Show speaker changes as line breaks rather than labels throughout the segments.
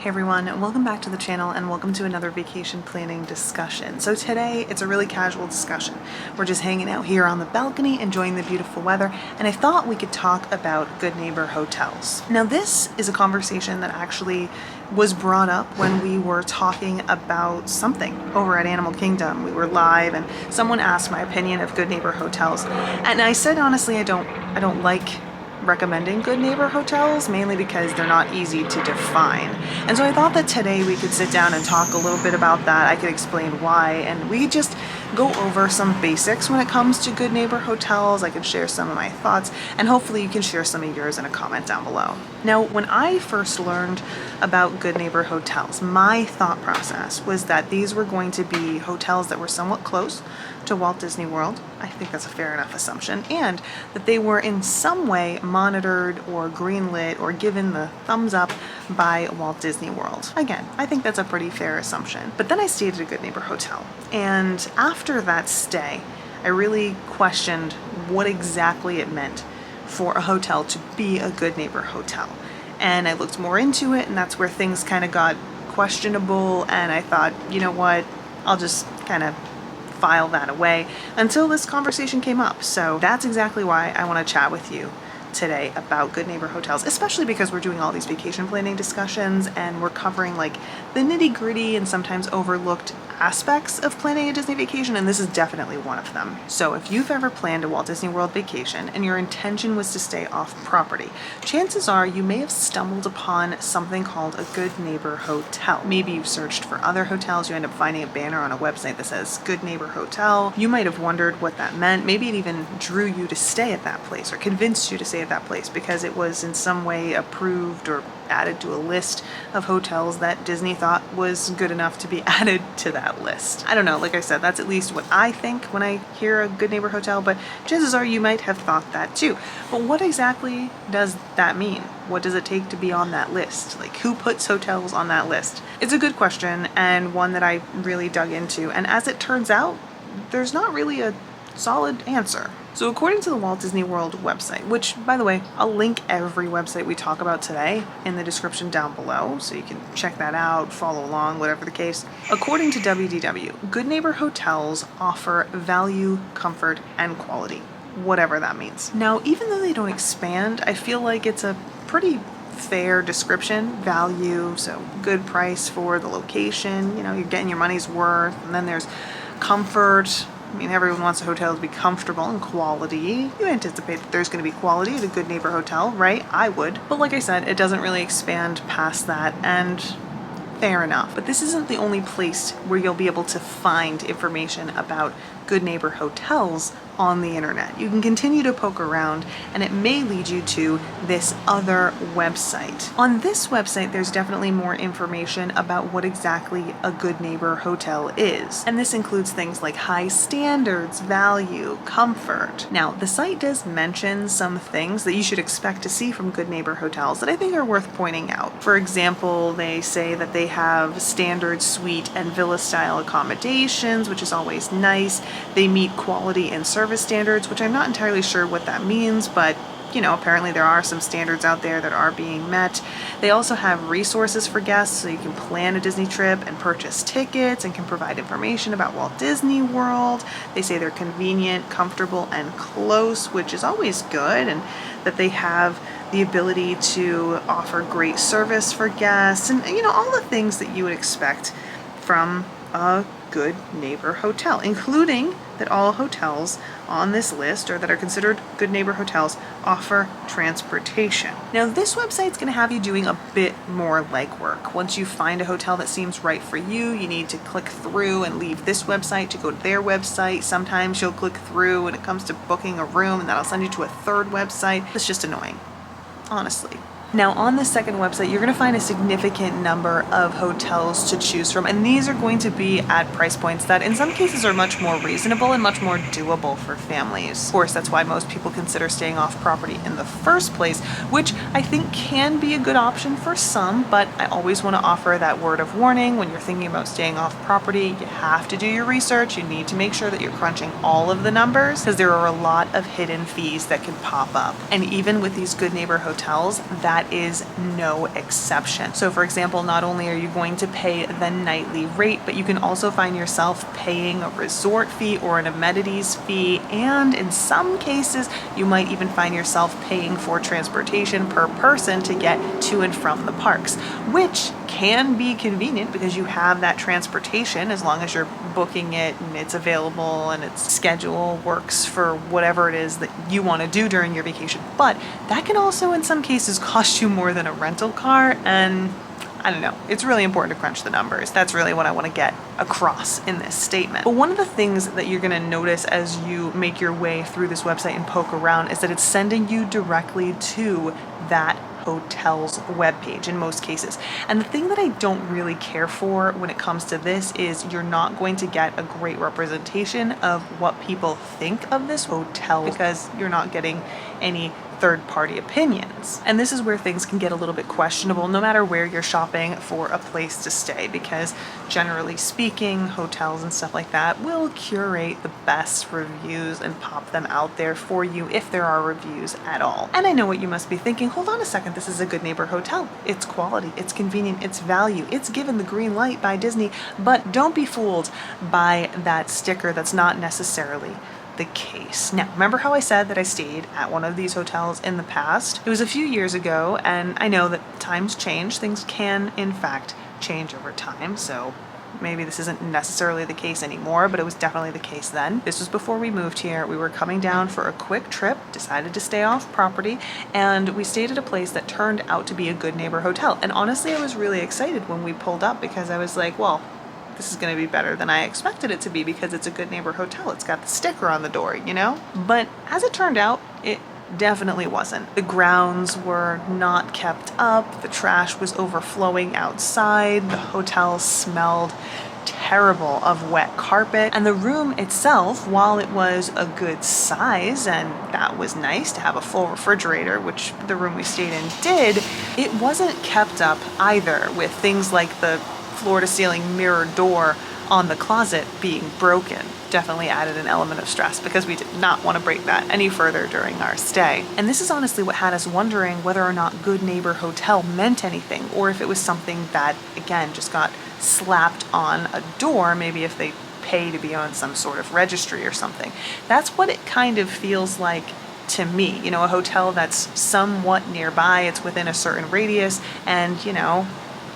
Hey everyone, welcome back to the channel and welcome to another vacation planning discussion. So today it's a really casual discussion. We're just hanging out here on the balcony, enjoying the beautiful weather, and I thought we could talk about good neighbor hotels. Now this is a conversation that actually was brought up when we were talking about something over at Animal Kingdom. We were live and someone asked my opinion of good neighbor hotels. And I said honestly I don't like recommending good neighbor hotels, mainly because they're not easy to define. And so I thought that today we could sit down and talk a little bit about that. I could explain why, and we just go over some basics when it comes to good neighbor hotels. I could share some of my thoughts, and hopefully you can share some of yours in a comment down below. Now, when I first learned about good neighbor hotels, my thought process was that these were going to be hotels that were somewhat close to Walt Disney World. I think that's a fair enough assumption, and that they were in some way monitored or greenlit or given the thumbs up by Walt Disney World. Again, I think that's a pretty fair assumption. But then I stayed at a good neighbor hotel, and after that stay, I really questioned what exactly it meant for a hotel to be a good neighbor hotel. And I looked more into it, and that's where things kind of got questionable, and I thought, you know what, I'll just kind of file that away until this conversation came up. So that's exactly why I want to chat with you today about good neighbor hotels, especially because we're doing all these vacation planning discussions and we're covering like the nitty-gritty and sometimes overlooked aspects of planning a Disney vacation, and this is definitely one of them. So if you've ever planned a Walt Disney World vacation and your intention was to stay off property, chances are you may have stumbled upon something called a good neighbor hotel. Maybe you've searched for other hotels, you end up finding a banner on a website that says good neighbor hotel. You might have wondered what that meant. Maybe it even drew you to stay at that place or convinced you to stay at that place because it was in some way approved or added to a list of hotels that Disney thought was good enough to be added to that list. I don't know, like I said, that's at least what I think when I hear a good neighbor hotel, but chances are you might have thought that too. But what exactly does that mean? What does it take to be on that list? Like, who puts hotels on that list? It's a good question, and one that I really dug into, and as it turns out, there's not really a solid answer. So according to the Walt Disney World website, which, by the way, I'll link every website we talk about today in the description down below, so you can check that out, follow along, whatever the case. According to WDW, good neighbor hotels offer value, comfort, and quality, whatever that means. Now, even though they don't expand, I feel like it's a pretty fair description. Value, so good price for the location, you know, you're getting your money's worth, and then there's comfort. I mean, everyone wants a hotel to be comfortable, and quality. You anticipate that there's going to be quality at a good neighbor hotel, right? I would. But like I said, it doesn't really expand past that, and fair enough. But this isn't the only place where you'll be able to find information about good neighbor hotels on the internet. You can continue to poke around and it may lead you to this other website. On this website, there's definitely more information about what exactly a good neighbor hotel is. And this includes things like high standards, value, comfort. Now, the site does mention some things that you should expect to see from good neighbor hotels that I think are worth pointing out. For example, they say that they have standard suite and villa style accommodations, which is always nice. They meet quality and service standards, which I'm not entirely sure what that means, but you know, apparently there are some standards out there that are being met. They also have resources for guests, so you can plan a Disney trip and purchase tickets and can provide information about Walt Disney World. They say they're convenient, comfortable, and close, which is always good, and that they have the ability to offer great service for guests, and you know, all the things that you would expect from a good neighbor hotel, including that all hotels on this list or that are considered good neighbor hotels offer transportation. Now, this website's going to have you doing a bit more legwork. Once you find a hotel that seems right for you, you need to click through and leave this website to go to their website. Sometimes you'll click through when it comes to booking a room and that'll send you to a third website. It's just annoying, honestly. Now, on the second website, you're going to find a significant number of hotels to choose from, and these are going to be at price points that in some cases are much more reasonable and much more doable for families. Of course, that's why most people consider staying off property in the first place, which I think can be a good option for some, but I always want to offer that word of warning. When you're thinking about staying off property, you have to do your research. You need to make sure that you're crunching all of the numbers, because there are a lot of hidden fees that can pop up. And even with these good neighbor hotels, that that is no exception. So for example, not only are you going to pay the nightly rate, but you can also find yourself paying a resort fee or an amenities fee, and in some cases you might even find yourself paying for transportation per person to get to and from the parks, which can be convenient because you have that transportation as long as you're booking it and it's available and its schedule works for whatever it is that you want to do during your vacation. But that can also in some cases cost you more than a rental car, and I don't know, it's really important to crunch the numbers. That's really what I want to get across in this statement. But one of the things that you're going to notice as you make your way through this website and poke around is that it's sending you directly to that hotel's webpage in most cases. And the thing that I don't really care for when it comes to this is you're not going to get a great representation of what people think of this hotel because you're not getting any third-party opinions. And this is where things can get a little bit questionable no matter where you're shopping for a place to stay, because generally speaking, hotels and stuff like that will curate the best reviews and pop them out there for you if there are reviews at all. And I know what you must be thinking, hold on a second, this is a Good Neighbor hotel. It's quality, it's convenient, it's value, it's given the green light by Disney, but don't be fooled by that sticker. That's not necessarily the case. Now, remember how I said that I stayed at one of these hotels in the past? It was a few years ago, and I know that times change. Things can, in fact, change over time, so maybe this isn't necessarily the case anymore, but it was definitely the case then. This was before we moved here. We were coming down for a quick trip, decided to stay off property, and we stayed at a place that turned out to be a Good Neighbor hotel. And honestly, I was really excited when we pulled up because I was like, well, this is going to be better than I expected it to be because it's a Good Neighbor hotel. It's got the sticker on the door, you know? But as it turned out, it definitely wasn't. The grounds were not kept up. The trash was overflowing outside. The hotel smelled terrible of wet carpet. And the room itself, while it was a good size and that was nice to have a full refrigerator, which the room we stayed in did, it wasn't kept up either, with things like the floor-to-ceiling mirror door on the closet being broken. Definitely added an element of stress because we did not want to break that any further during our stay. And this is honestly what had us wondering whether or not Good Neighbor Hotel meant anything, or if it was something that, again, just got slapped on a door, maybe if they pay to be on some sort of registry or something. That's what it kind of feels like to me. You know, a hotel that's somewhat nearby, it's within a certain radius, and, you know,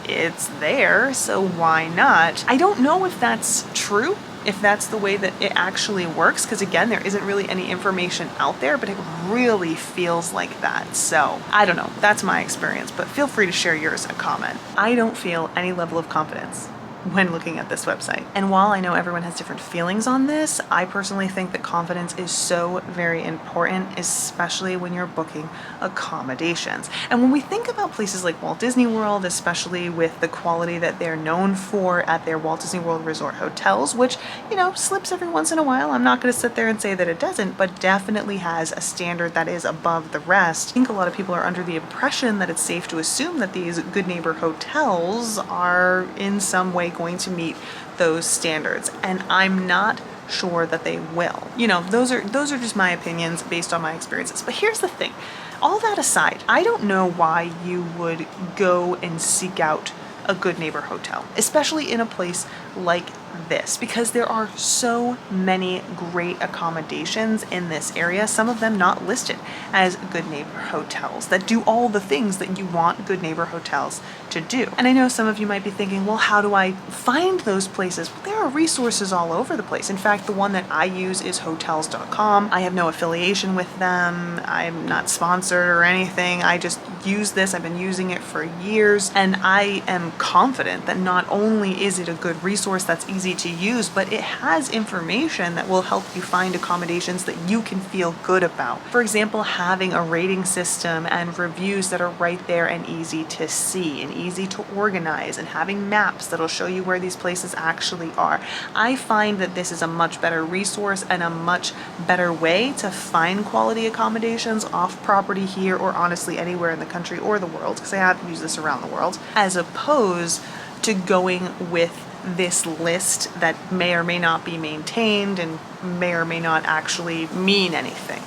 it's there, so why not? I don't know if that's true, if that's the way that it actually works, because again, there isn't really any information out there, but it really feels like that. So I don't know, that's my experience, but feel free to share yours in a comment. I don't feel any level of confidence when looking at this website. And while I know everyone has different feelings on this, I personally think that confidence is so very important, especially when you're booking accommodations. And when we think about places like Walt Disney World, especially with the quality that they're known for at their Walt Disney World Resort hotels, which, you know, slips every once in a while. I'm not going to sit there and say that it doesn't, but definitely has a standard that is above the rest. I think a lot of people are under the impression that it's safe to assume that these Good Neighbor hotels are in some way going to meet those standards, and I'm not sure that they will. You know, those are just my opinions based on my experiences. But here's the thing, all that aside, I don't know why you would go and seek out a Good Neighbor hotel, especially in a place like this, because there are so many great accommodations in this area, some of them not listed as Good Neighbor hotels, that do all the things that you want Good Neighbor hotels to do. And I know some of you might be thinking, well, how do I find those places? Well, there are resources all over the place. In fact, the one that I use is hotels.com. I have no affiliation with them. I'm not sponsored or anything. I just use this. I've been using it for years, and I am confident that not only is it a good resource that's easy to use, but it has information that will help you find accommodations that you can feel good about. For example, having a rating system and reviews that are right there and easy to see and easy to organize, and having maps that'll show you where these places actually are. I find that this is a much better resource and a much better way to find quality accommodations off property here, or honestly anywhere in the country or the world, because I have used this around the world, as opposed to going with this list that may or may not be maintained and may or may not actually mean anything.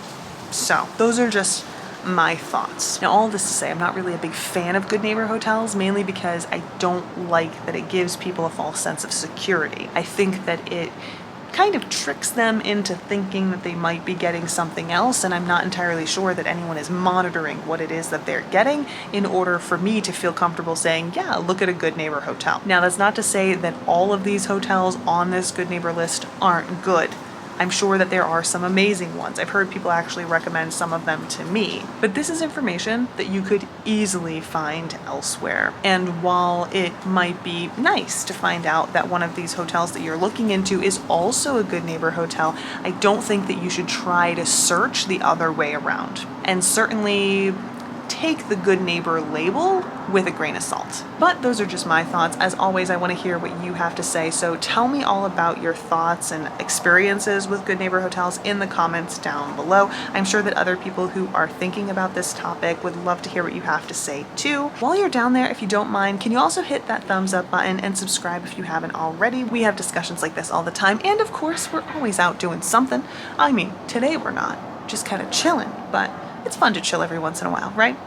So those are just my thoughts. Now, all this to say, I'm not really a big fan of Good Neighbor hotels, mainly because I don't like that it gives people a false sense of security. I think that it kind of tricks them into thinking that they might be getting something else, and I'm not entirely sure that anyone is monitoring what it is that they're getting in order for me to feel comfortable saying, yeah, look at a Good Neighbor hotel. Now, that's not to say that all of these hotels on this Good Neighbor list aren't good. I'm sure that there are some amazing ones. I've heard people actually recommend some of them to me. But this is information that you could easily find elsewhere. And while it might be nice to find out that one of these hotels that you're looking into is also a Good Neighbor hotel, I don't think that you should try to search the other way around. And certainly take the Good Neighbor label with a grain of salt. But those are just my thoughts. As always, I want to hear what you have to say. So tell me all about your thoughts and experiences with Good Neighbor hotels in the comments down below. I'm sure that other people who are thinking about this topic would love to hear what you have to say too. While you're down there, if you don't mind, can you also hit that thumbs up button and subscribe if you haven't already? We have discussions like this all the time. And of course, we're always out doing something. I mean, today we're not, just kind of chilling, but it's fun to chill every once in a while, right?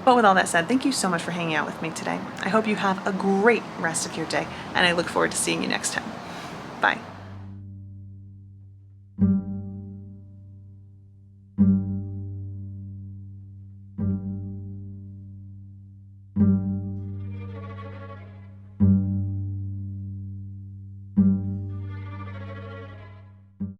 But with all that said, thank you so much for hanging out with me today. I hope you have a great rest of your day, and I look forward to seeing you next time. Bye.